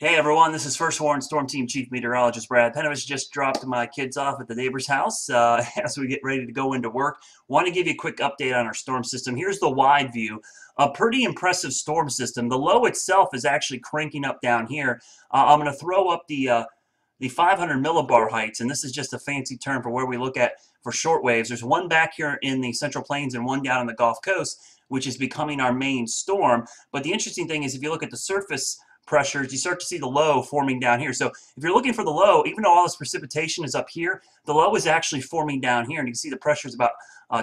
Hey everyone, this is First Warn Storm Team Chief Meteorologist Brad Penovich. Just dropped my kids off at the neighbor's house as we get ready to go into work. Want to give you a quick update on our storm system. Here's the wide view. A pretty impressive storm system. The low itself is actually cranking up down here. I'm going to throw up the 500 millibar heights, and this is just a fancy term for where we look at for short waves. There's one back here in the Central Plains and one down on the Gulf Coast, which is becoming our main storm. But the interesting thing is if you look at the surface pressures, you start to see the low forming down here. So if you're looking for the low, even though all this precipitation is up here, the low is actually forming down here, and you can see the pressure is about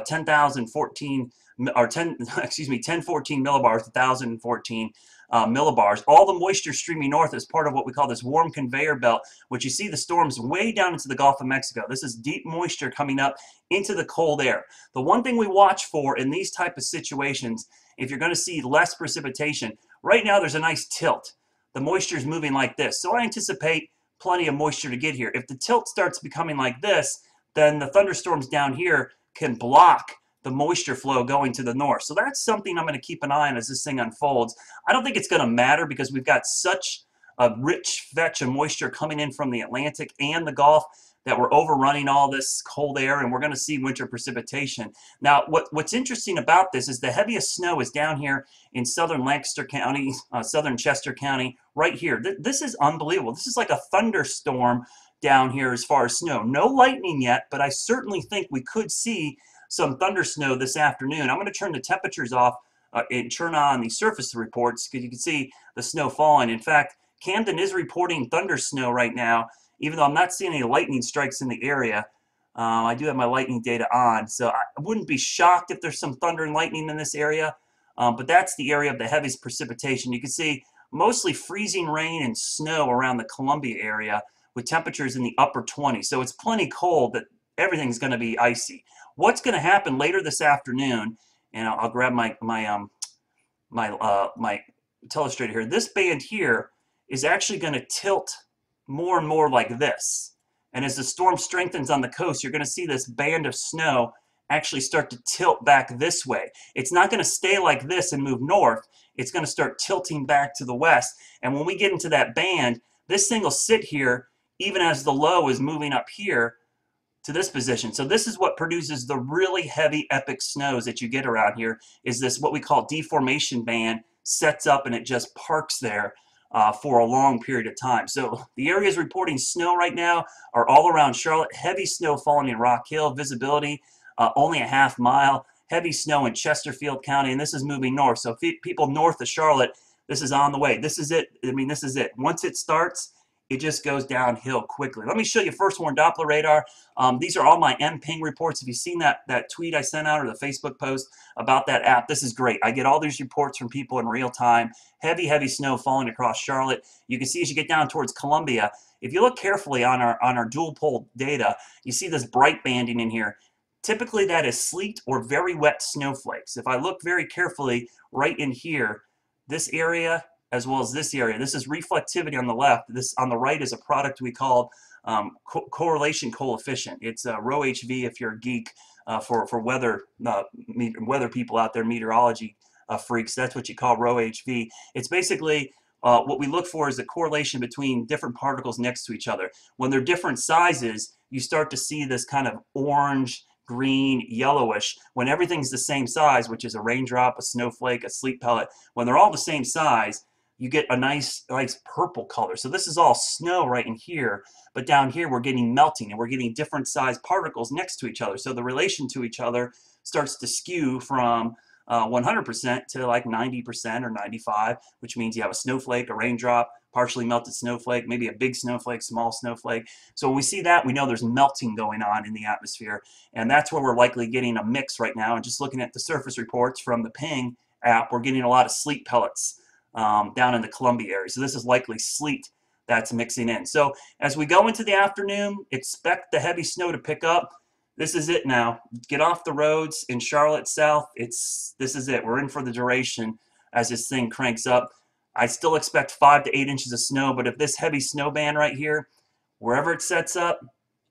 10,014 or 10, excuse me, 1014 millibars, 1,014 millibars. All the moisture streaming north is part of what we call this warm conveyor belt, which you see the storms way down into the Gulf of Mexico. This is deep moisture coming up into the cold air. The one thing we watch for in these type of situations, if you're going to see less precipitation, right now there's a nice tilt. The moisture is moving like this. So I anticipate plenty of moisture to get here. If the tilt starts becoming like this, then the thunderstorms down here can block the moisture flow going to the north. So that's something I'm going to keep an eye on as this thing unfolds. I don't think it's going to matter because we've got such a rich fetch of moisture coming in from the Atlantic and the Gulf that we're overrunning all this cold air, and we're going to see winter precipitation. Now, what's interesting about this is the heaviest snow is down here in southern Lancaster County, southern Chester County, right here. This is unbelievable. This is like a thunderstorm down here as far as snow. No lightning yet, but I certainly think we could see some thunder snow this afternoon. I'm going to turn the temperatures off and turn on the surface reports because you can see the snow falling. In fact, Camden is reporting thunder snow right now, even though I'm not seeing any lightning strikes in the area. I do have my lightning data on, so I wouldn't be shocked if there's some thunder and lightning in this area, but that's the area of the heaviest precipitation. You can see mostly freezing rain and snow around the Columbia area with temperatures in the upper 20s, so it's plenty cold that everything's going to be icy. What's going to happen later this afternoon, and I'll grab my telestrator here. This band here is actually going to tilt more and more like this. And as the storm strengthens on the coast, you're going to see this band of snow actually start to tilt back this way. It's not going to stay like this and move north. It's going to start tilting back to the west. And when we get into that band, this thing will sit here even as the low is moving up here to this position. So this is what produces the really heavy epic snows that you get around here, is this what we call deformation band sets up and it just parks there for a long period of time. So the areas reporting snow right now are all around Charlotte. Heavy snow falling in Rock Hill, visibility only a half mile. Heavy snow in Chesterfield County, and this is moving north. So people north of Charlotte, this is on the way. This is it. I mean, this is it. Once it starts, it just goes downhill quickly. Let me show you First Warn Doppler radar. These are all my MPing reports. If you've seen that tweet I sent out or the Facebook post about that app, this is great. I get all these reports from people in real time. Heavy, heavy snow falling across Charlotte. You can see as you get down towards Columbia, if you look carefully on our dual pole data, you see this bright banding in here. Typically that is sleet or very wet snowflakes. If I look very carefully right in here, this area as well as this area. This is reflectivity on the left. This on the right is a product we call correlation coefficient. It's rho HV if you're a geek for weather people out there, meteorology freaks. That's what you call rho HV. It's basically what we look for is the correlation between different particles next to each other. When they're different sizes, you start to see this kind of orange, green, yellowish. When everything's the same size, which is a raindrop, a snowflake, a sleet pellet, when they're all the same size, you get a nice purple color. So this is all snow right in here, but down here we're getting melting and we're getting different size particles next to each other. So the relation to each other starts to skew from 100% to like 90% or 95, which means you have a snowflake, a raindrop, partially melted snowflake, maybe a big snowflake, small snowflake. So when we see that, we know there's melting going on in the atmosphere, and that's where we're likely getting a mix right now. And just looking at the surface reports from the Ping app, we're getting a lot of sleet pellets down in the Columbia area. So this is likely sleet that's mixing in. So as we go into the afternoon, expect the heavy snow to pick up. This is it now. Get off the roads in Charlotte South. This is it. We're in for the duration as this thing cranks up. I still expect 5 to 8 inches of snow, but if this heavy snow band right here, wherever it sets up,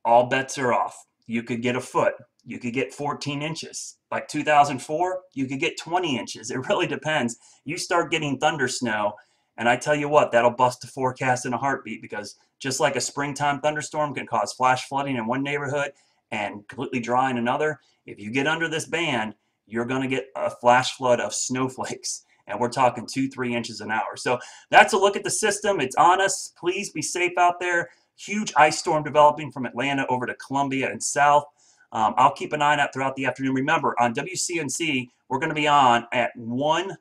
all bets are off. You could get a foot. You could get 14 inches. Like 2004, you could get 20 inches. It really depends. You start getting thunder snow, And I tell you what, that'll bust a forecast in a heartbeat, because just like a springtime thunderstorm can cause flash flooding in one neighborhood and completely dry in another, if you get under this band, you're going to get a flash flood of snowflakes. And we're talking 2-3 inches an hour. So that's a look at the system. It's on us. Please be safe out there. Huge ice storm developing from Atlanta over to Columbia and south. I'll keep an eye out throughout the afternoon. Remember, on WCNC, we're going to be on at 11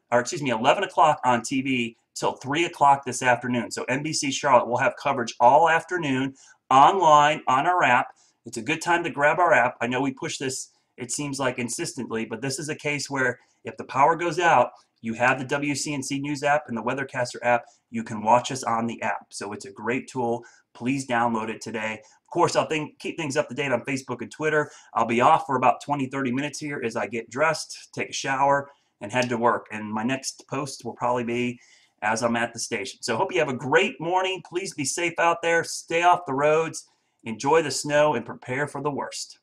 o'clock on TV till 3 o'clock this afternoon. So NBC Charlotte will have coverage all afternoon online on our app. It's a good time to grab our app. I know we push this, it seems like, insistently, but this is a case where if the power goes out, you have the WCNC News app and the Weathercaster app. You can watch us on the app. So it's a great tool. Please download it today. Of course, I'll keep things up to date on Facebook and Twitter. I'll be off for about 20-30 minutes here as I get dressed, take a shower, and head to work. And my next post will probably be as I'm at the station. So hope you have a great morning. Please be safe out there. Stay off the roads. Enjoy the snow and prepare for the worst.